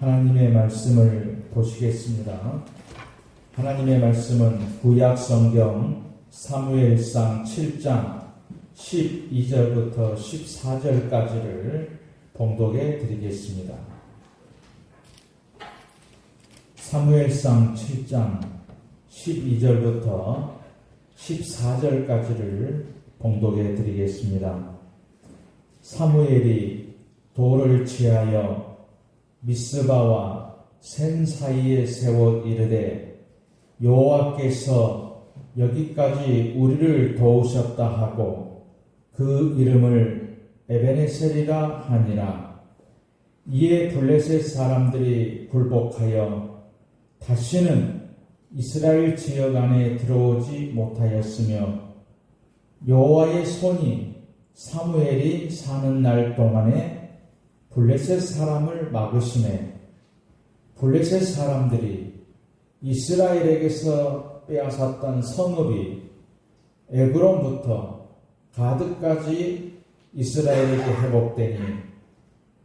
하나님의 말씀을 보시겠습니다. 하나님의 말씀은 구약 성경 사무엘상 7장 12절부터 14절까지를 봉독해 드리겠습니다. 사무엘상 7장 12절부터 14절까지를 봉독해 드리겠습니다. 사무엘이 돌을 취하여 미스바와 센 사이에 세워 이르되 여호와께서 여기까지 우리를 도우셨다 하고 그 이름을 에베네셀이라 하니라. 이에 블레셋 사람들이 굴복하여 다시는 이스라엘 지역 안에 들어오지 못하였으며 여호와의 손이 사무엘이 사는 날 동안에 블레셋 사람을 막으시매 블레셋 사람들이 이스라엘에게서 빼앗았던 성읍이 에그론부터 가드까지 이스라엘에게 회복되니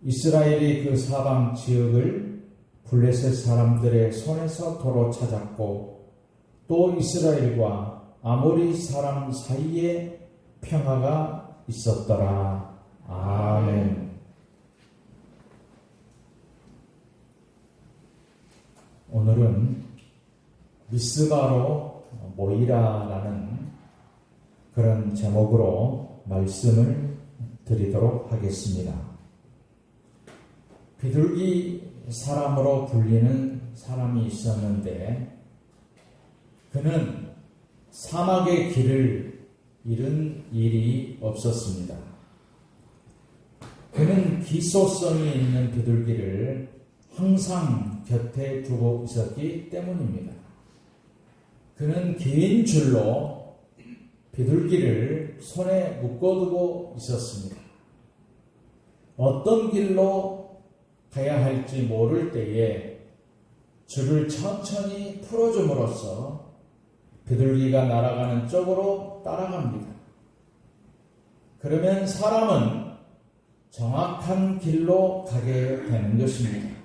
이스라엘이 그 사방 지역을 블레셋 사람들의 손에서 도로 찾았고 또 이스라엘과 아모리 사람 사이에 평화가 있었더라. 아멘. 오늘은 미스바로 모이라라는 그런 제목으로 말씀을 드리도록 하겠습니다. 비둘기 사람으로 불리는 사람이 있었는데 그는 사막의 길을 잃은 일이 없었습니다. 그는 기소성이 있는 비둘기를 항상 곁에 두고 있었기 때문입니다. 그는 긴 줄로 비둘기를 손에 묶어두고 있었습니다. 어떤 길로 가야 할지 모를 때에 줄을 천천히 풀어줌으로써 비둘기가 날아가는 쪽으로 따라갑니다. 그러면 사람은 정확한 길로 가게 되는 것입니다.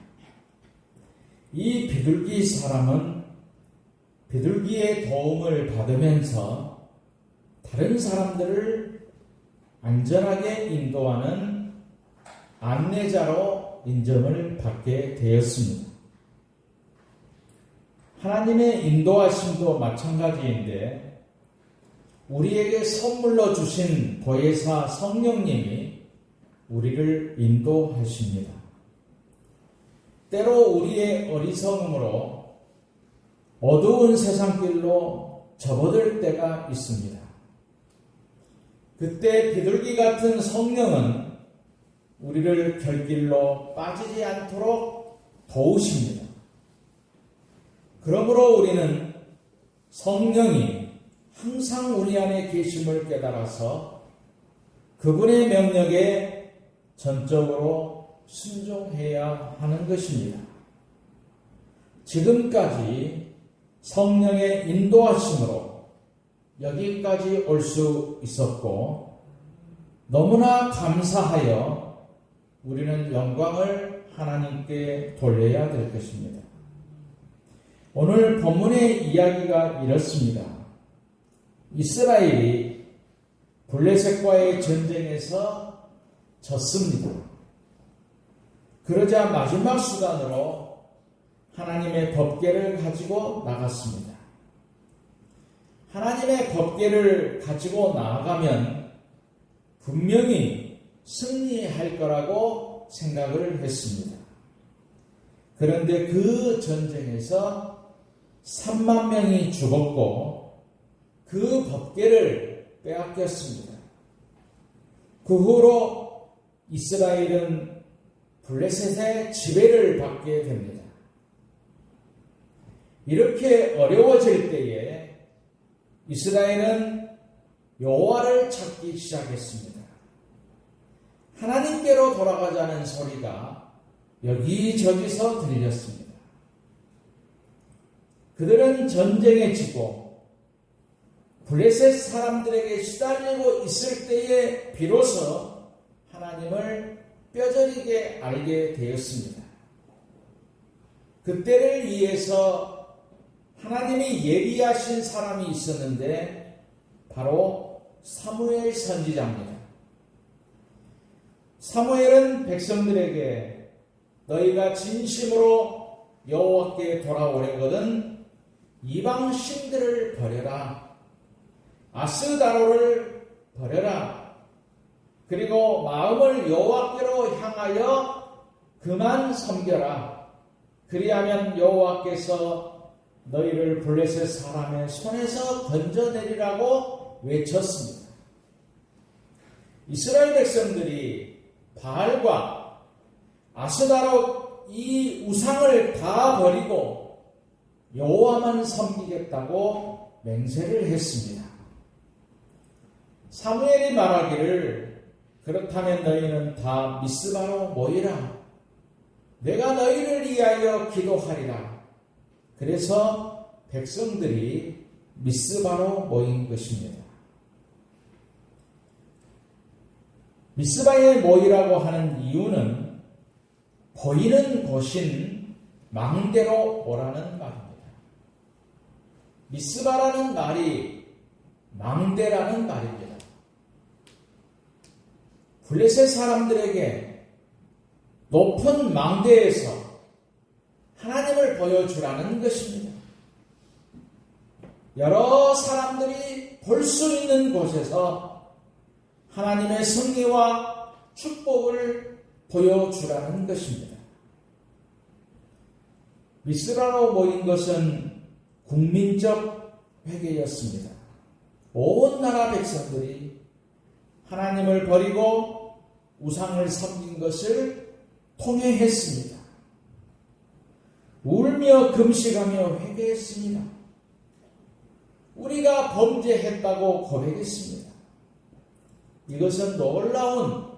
이 비둘기 사람은 비둘기의 도움을 받으면서 다른 사람들을 안전하게 인도하는 안내자로 인정을 받게 되었습니다. 하나님의 인도하심도 마찬가지인데 우리에게 선물로 주신 보혜사 성령님이 우리를 인도하십니다. 때로 우리의 어리석음으로 어두운 세상길로 접어들 때가 있습니다. 그때 비둘기 같은 성령은 우리를 결길로 빠지지 않도록 도우십니다. 그러므로 우리는 성령이 항상 우리 안에 계심을 깨달아서 그분의 명령에 전적으로 순종해야 하는 것입니다. 지금까지 성령의 인도하심으로 여기까지 올 수 있었고 너무나 감사하여 우리는 영광을 하나님께 돌려야 될 것입니다. 오늘 본문의 이야기가 이렇습니다. 이스라엘이 블레셋과의 전쟁에서 졌습니다. 그러자 마지막 수단으로 하나님의 법궤를 가지고 나갔습니다. 하나님의 법궤를 가지고 나아가면 분명히 승리할 거라고 생각을 했습니다. 그런데 그 전쟁에서 3만 명이 죽었고 그 법궤를 빼앗겼습니다. 그 후로 이스라엘은 블레셋의 지배를 받게 됩니다. 이렇게 어려워질 때에 이스라엘은 여호와를 찾기 시작했습니다. 하나님께로 돌아가자는 소리가 여기저기서 들렸습니다. 그들은 전쟁에 지고 블레셋 사람들에게 시달리고 있을 때에 비로소 하나님을 뼈저리게 알게 되었습니다. 그때를 위해서 하나님이 예비하신 사람이 있었는데 바로 사무엘 선지자입니다. 사무엘은 백성들에게 너희가 진심으로 여호와께 돌아오려거든 이방 신들을 버려라. 아스다로를 버려라. 그리고 마음을 여호와께로 향하여 그만 섬겨라. 그리하면 여호와께서 너희를 블레셋 사람의 손에서 건져내리라고 외쳤습니다. 이스라엘 백성들이 바알과 아스다로 이 우상을 다 버리고 여호와만 섬기겠다고 맹세를 했습니다. 사무엘이 말하기를 그렇다면 너희는 다 미스바로 모이라. 내가 너희를 위하여 기도하리라. 그래서 백성들이 미스바로 모인 것입니다. 미스바에 모이라고 하는 이유는 보이는 곳인 망대로 오라는 말입니다. 미스바라는 말이 망대라는 말입니다. 블레셋 사람들에게 높은 망대에서 하나님을 보여주라는 것입니다. 여러 사람들이 볼 수 있는 곳에서 하나님의 승리와 축복을 보여주라는 것입니다. 미스바로 모인 것은 국민적 회개였습니다. 온 나라 백성들이 하나님을 버리고 우상을 섬긴 것을 통회했습니다. 울며 금식하며 회개했습니다. 우리가 범죄했다고 고백했습니다. 이것은 놀라운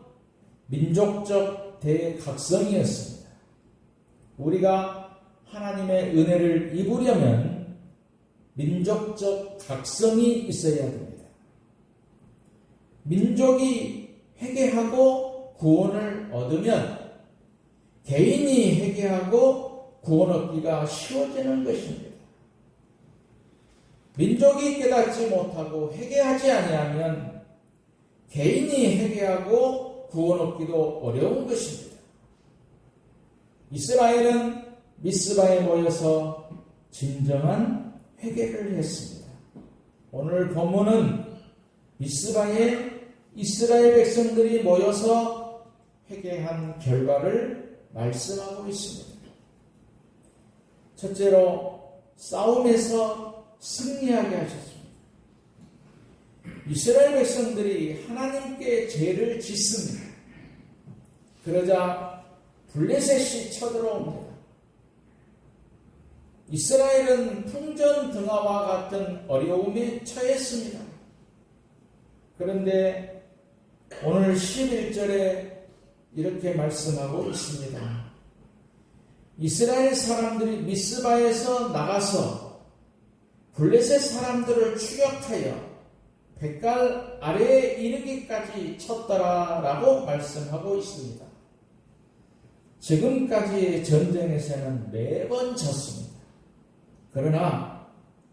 민족적 대각성이었습니다. 우리가 하나님의 은혜를 입으려면 민족적 각성이 있어야 됩니다. 민족이 회개하고 구원을 얻으면 개인이 회개하고 구원 얻기가 쉬워지는 것입니다. 민족이 깨닫지 못하고 회개하지 아니하면 개인이 회개하고 구원 얻기도 어려운 것입니다. 이스라엘은 미스바에 모여서 진정한 회개를 했습니다. 오늘 본문은 미스바에 이스라엘 백성들이 모여서 회개한 결과를 말씀하고 있습니다. 첫째로 싸움에서 승리하게 하셨습니다. 이스라엘 백성들이 하나님께 죄를 짓습니다. 그러자 블레셋이 쳐들어옵니다. 이스라엘은 풍전등화와 같은 어려움에 처했습니다. 그런데 오늘 11절에 이렇게 말씀하고 있습니다. 이스라엘 사람들이 미스바에서 나가서 블레셋 사람들을 추격하여 백갈 아래에 이르기까지 쳤더라라고 말씀하고 있습니다. 지금까지의 전쟁에서는 매번 졌습니다. 그러나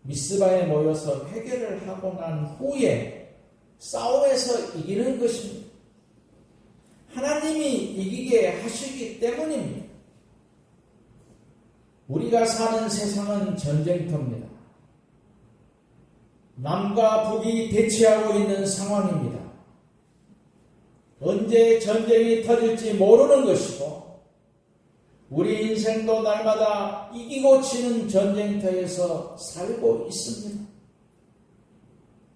미스바에 모여서 회개를 하고 난 후에 싸움에서 이기는 것입니다. 하나님이 이기게 하시기 때문입니다. 우리가 사는 세상은 전쟁터입니다. 남과 북이 대치하고 있는 상황입니다. 언제 전쟁이 터질지 모르는 것이고 우리 인생도 날마다 이기고 지는 전쟁터에서 살고 있습니다.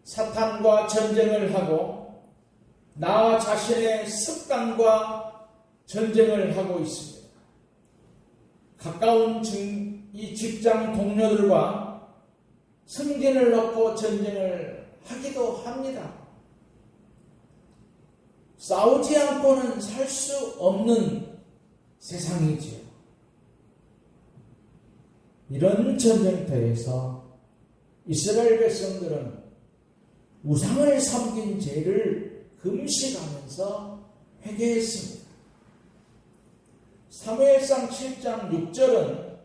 사탄과 전쟁을 하고 나 자신의 습관과 전쟁을 하고 있습니다. 가까운 이 직장 동료들과 승진을 놓고 전쟁을 하기도 합니다. 싸우지 않고는 살 수 없는 세상이지요. 이런 전쟁터에서 이스라엘 백성들은 우상을 섬긴 죄를 금식하면서 회개했습니다. 사무엘상 7장 6절은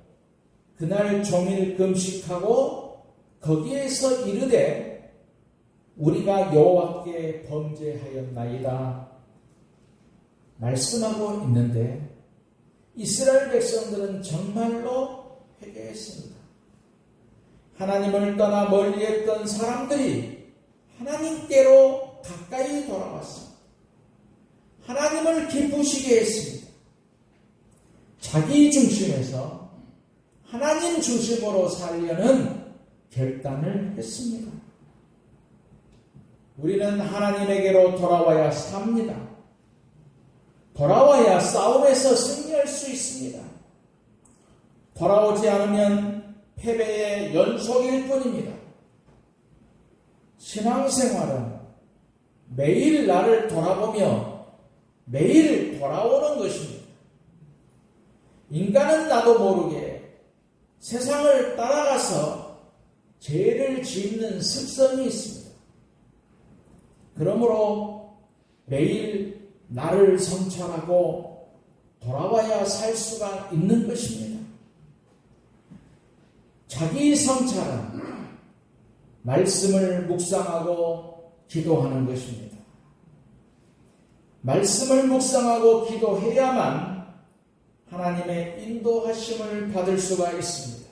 그날 종일 금식하고 거기에서 이르되 우리가 여호와께 범죄하였나이다 말씀하고 있는데 이스라엘 백성들은 정말로 회개했습니다. 하나님을 떠나 멀리했던 사람들이 하나님께로 가까이 돌아왔습니다. 하나님을 기쁘시게 했습니다. 자기 중심에서 하나님 중심으로 살려는 결단을 했습니다. 우리는 하나님에게로 돌아와야 삽니다. 돌아와야 싸움에서 승리할 수 있습니다. 돌아오지 않으면 패배의 연속일 뿐입니다. 신앙생활은 매일 나를 돌아보며 매일 돌아오는 것입니다. 인간은 나도 모르게 세상을 따라가서 죄를 짓는 습성이 있습니다. 그러므로 매일 나를 성찰하고 돌아와야 살 수가 있는 것입니다. 자기 성찰은 말씀을 묵상하고 기도하는 것입니다. 말씀을 묵상하고 기도해야만 하나님의 인도하심을 받을 수가 있습니다.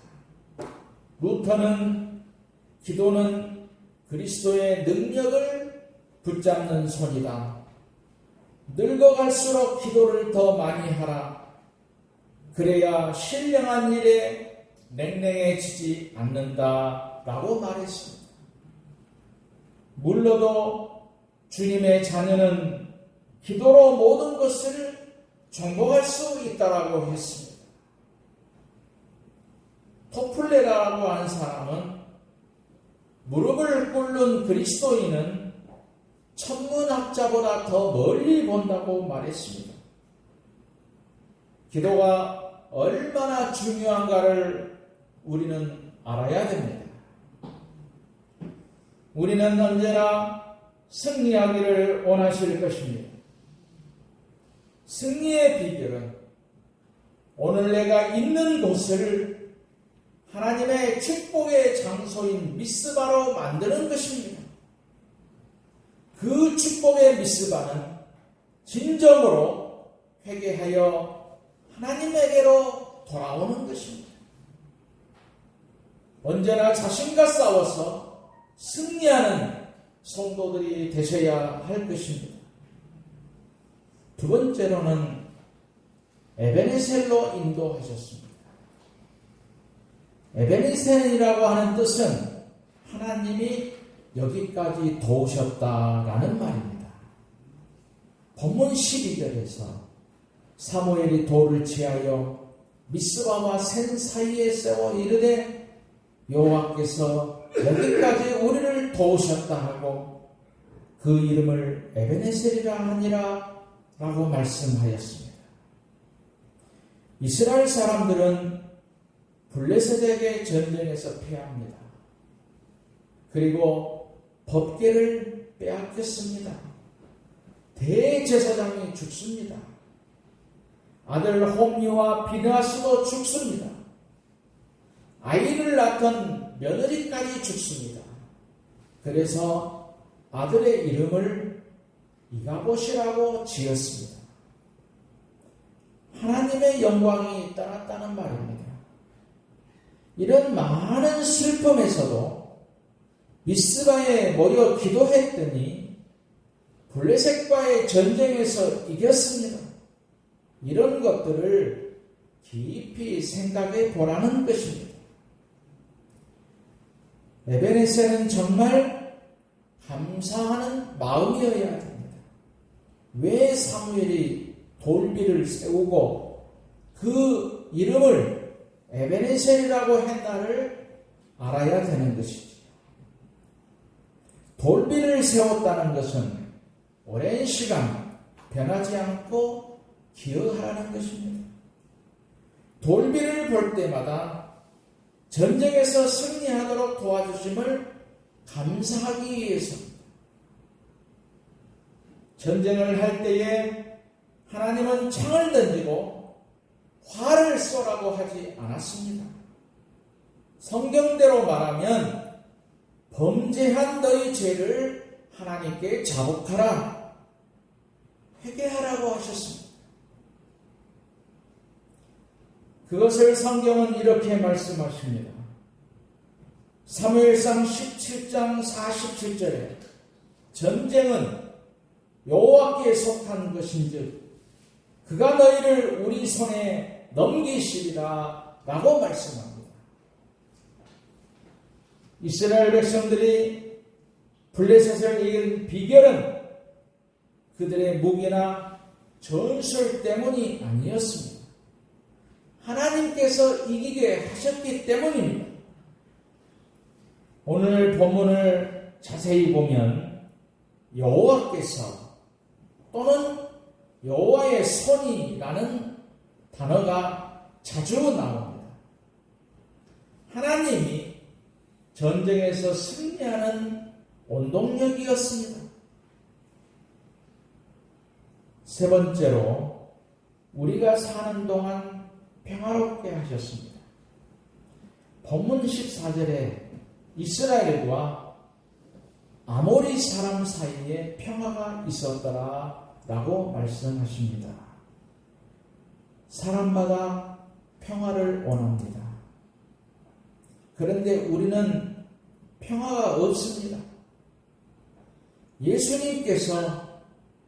루터는 기도는 그리스도의 능력을 붙잡는 손이다. 늙어갈수록 기도를 더 많이 하라. 그래야 신령한 일에 냉랭해지지 않는다 라고 말했습니다. 물러도 주님의 자녀는 기도로 모든 것을 정복할 수 있다라고 했습니다. 토플레라고 하는 사람은 무릎을 꿇는 그리스도인은 천문학자보다 더 멀리 본다고 말했습니다. 기도가 얼마나 중요한가를 우리는 알아야 됩니다. 우리는 언제나 승리하기를 원하실 것입니다. 승리의 비결은 오늘 내가 있는 곳을 하나님의 축복의 장소인 미스바로 만드는 것입니다. 그 축복의 미스바는 진정으로 회개하여 하나님에게로 돌아오는 것입니다. 언제나 자신과 싸워서 승리하는 성도들이 되셔야 할 것입니다. 두 번째로는 에베네셀로 인도하셨습니다. 에베네셀이라고 하는 뜻은 하나님이 여기까지 도우셨다라는 말입니다. 본문 12절에서 사무엘이 돌을 취하여 미스바와 센 사이에 세워 이르되 여호와께서 여기까지 우리를 도우셨다 하고 그 이름을 에베네셀이라 하니라 라고 말씀하였습니다. 이스라엘 사람들은 블레셋에게 전쟁에서 패합니다. 그리고 법궤를 빼앗겼습니다. 대제사장이 죽습니다. 아들 홈리와 비느하스도 죽습니다. 아이를 낳던 며느리까지 죽습니다. 그래서 아들의 이름을 이가봇이라고 지었습니다. 하나님의 영광이 떠났다는 말입니다. 이런 많은 슬픔에서도 미스바에 모여 기도했더니 블레셋과의 전쟁에서 이겼습니다. 이런 것들을 깊이 생각해 보라는 것입니다. 에베네셀은 정말 감사하는 마음이어야 됩니다. 왜 사무엘이 돌비를 세우고 그 이름을 에베네셀이라고 했나를 알아야 되는 것이죠. 돌비를 세웠다는 것은 오랜 시간 변하지 않고 기여하라는 것입니다. 돌비를 볼 때마다 전쟁에서 승리하도록 도와주심을 감사하기 위해서입니다. 전쟁을 할 때에 하나님은 창을 던지고 활을 쏘라고 하지 않았습니다. 성경대로 말하면 범죄한 너희 죄를 하나님께 자복하라, 회개하라고 하셨습니다. 그것을 성경은 이렇게 말씀하십니다. 사무엘상 17장 47절에 전쟁은 여호와께 속한 것인즉 그가 너희를 우리 손에 넘기시리라 라고 말씀합니다. 이스라엘 백성들이 블레셋을 이긴 비결은 그들의 무기나 전술 때문이 아니었습니다. 하나님께서 이기게 하셨기 때문입니다. 오늘 본문을 자세히 보면 여호와께서 또는 여호와의 손이라는 단어가 자주 나옵니다. 하나님이 전쟁에서 승리하는 원동력이었습니다. 세 번째로 우리가 사는 동안 평화롭게 하셨습니다. 본문 14절에 이스라엘과 아모리 사람 사이에 평화가 있었더라 라고 말씀하십니다. 사람마다 평화를 원합니다. 그런데 우리는 평화가 없습니다. 예수님께서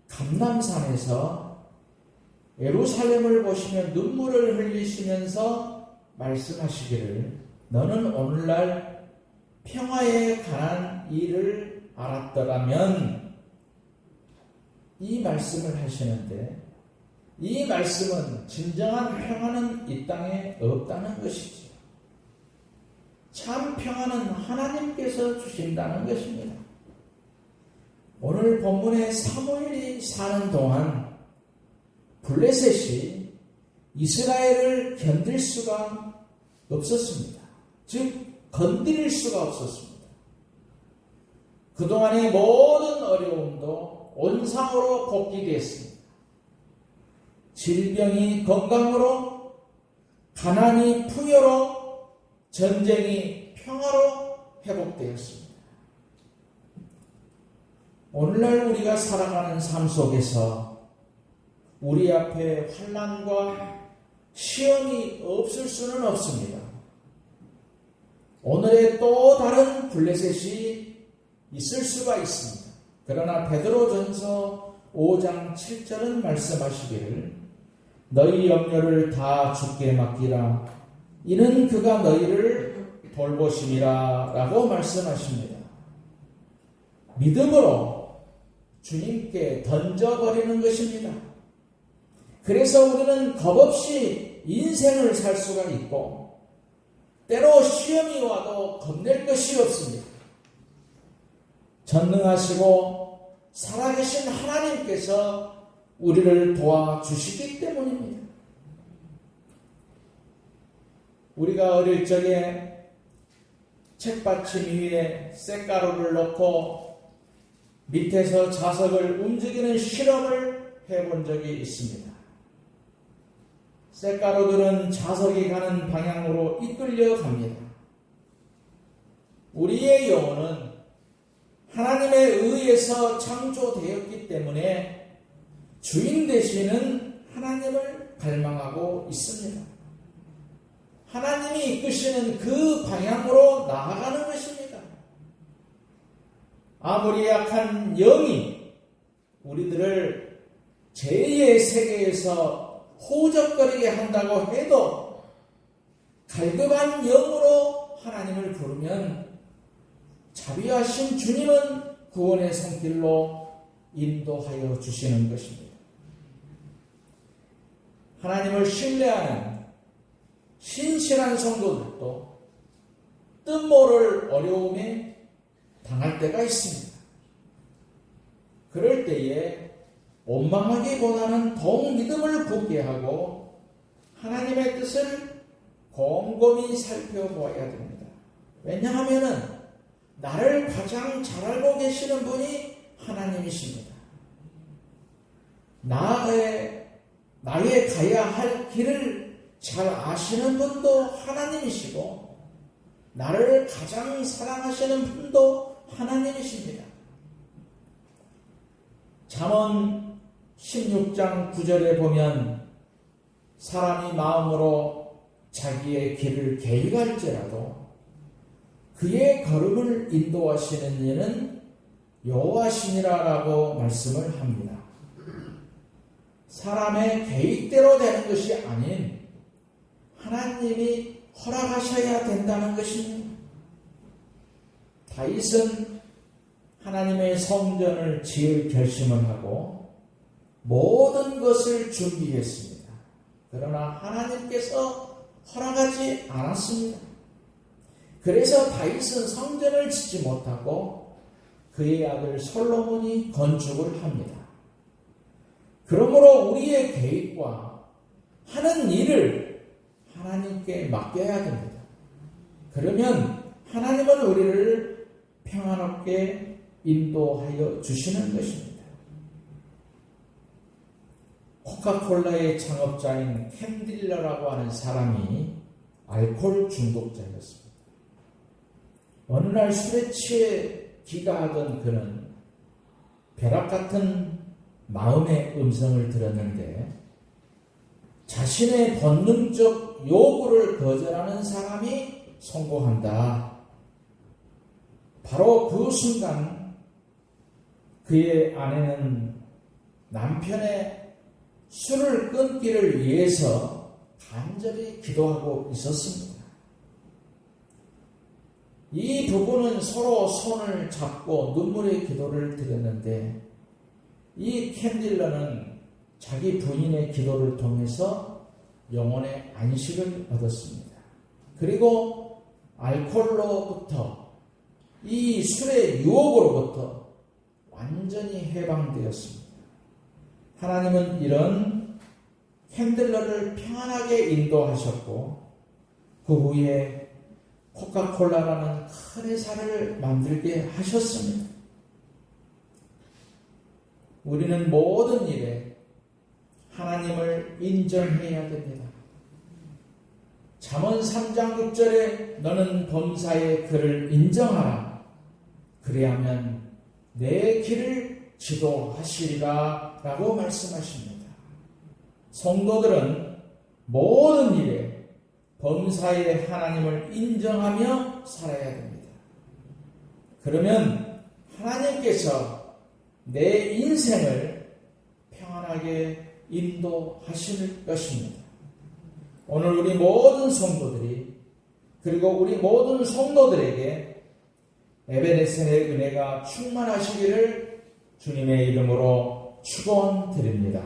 감람산에서 예루살렘을 보시며 눈물을 흘리시면서 말씀하시기를 너는 오늘날 평화에 관한 일을 알았더라면 이 말씀을 하시는데 이 말씀은 진정한 평화는 이 땅에 없다는 것이지요. 참 평화는 하나님께서 주신다는 것입니다. 오늘 본문에 사무엘이 사는 동안 블레셋이 이스라엘을 견딜 수가 없었습니다. 즉 건드릴 수가 없었습니다. 그동안의 모든 어려움도 온상으로 복귀됐습니다. 질병이 건강으로, 가난이 풍요로, 전쟁이 평화로 회복되었습니다. 오늘날 우리가 살아가는 삶 속에서 우리 앞에 환난과 시험이 없을 수는 없습니다. 오늘의 또 다른 블레셋이 있을 수가 있습니다. 그러나 베드로전서 5장 7절은 말씀하시기를 너희 염려를 다 주께 맡기라 이는 그가 너희를 돌보심이라 라고 말씀하십니다. 믿음으로 주님께 던져버리는 것입니다. 그래서 우리는 겁없이 인생을 살 수가 있고 때로 시험이 와도 겁낼 것이 없습니다. 전능하시고 살아계신 하나님께서 우리를 도와주시기 때문입니다. 우리가 어릴 적에 책받침 위에 쇳가루를 넣고 밑에서 자석을 움직이는 실험을 해본 적이 있습니다. 쇳가루들은 자석이 가는 방향으로 이끌려 갑니다. 우리의 영혼은 하나님에 의해서 창조되었기 때문에 주인 되시는 하나님을 갈망하고 있습니다. 하나님이 이끄시는 그 방향으로 나아가는 것입니다. 아무리 약한 영이 우리들을 죄의 세계에서 호적거리게 한다고 해도 갈급한 영으로 하나님을 부르면 자비하신 주님은 구원의 손길로 인도하여 주시는 것입니다. 하나님을 신뢰하는 신실한 성도들도 뜻모를 어려움에 당할 때가 있습니다. 그럴 때에 원망하기보다는 더욱 믿음을 굳게 하고 하나님의 뜻을 곰곰이 살펴보아야 됩니다. 왜냐하면 나를 가장 잘 알고 계시는 분이 하나님이십니다. 나의 가야 할 길을 잘 아시는 분도 하나님이시고 나를 가장 사랑하시는 분도 하나님이십니다. 잠언 16장 9절에 보면 사람이 마음으로 자기의 길을 계획할지라도 그의 걸음을 인도하시는 이는 여호와시니라라고 말씀을 합니다. 사람의 계획대로 되는 것이 아닌 하나님이 허락하셔야 된다는 것입니다. 다윗은 하나님의 성전을 지을 결심을 하고 모든 것을 준비했습니다. 그러나 하나님께서 허락하지 않았습니다. 그래서 다윗은 성전을 짓지 못하고 그의 아들 솔로몬이 건축을 합니다. 그러므로 우리의 계획과 하는 일을 하나님께 맡겨야 됩니다. 그러면 하나님은 우리를 평안하게 인도하여 주시는 것입니다. 코카콜라의 창업자인 캔딜러라고 하는 사람이 알코올 중독자였습니다. 어느 날 술에 취해 기가하던 그는 벼락 같은 마음의 음성을 들었는데 자신의 본능적 요구를 거절하는 사람이 성공한다. 바로 그 순간 그의 아내는 남편의 술을 끊기를 위해서 간절히 기도하고 있었습니다. 이 부부는 서로 손을 잡고 눈물의 기도를 드렸는데 이 캔딜러는 자기 부인의 기도를 통해서 영혼의 안식을 얻었습니다. 그리고 알코올로부터 이 술의 유혹으로부터 완전히 해방되었습니다. 하나님은 이런 캔딜러를 평안하게 인도하셨고 그 후에 코카콜라라는 큰 회사를 만들게 하셨습니다. 우리는 모든 일에 하나님을 인정해야 됩니다. 잠언 3장 6절에 너는 범사의 그를 인정하라. 그래야면 내 길을 지도하시리라 라고 말씀하십니다. 성도들은 모든 일에 범사의 하나님을 인정하며 살아야 됩니다. 그러면 하나님께서 내 인생을 평안하게 인도하실 것입니다. 오늘 우리 모든 성도들이 그리고 우리 모든 성도들에게 에베네셀의 은혜가 충만하시기를 주님의 이름으로 축원드립니다.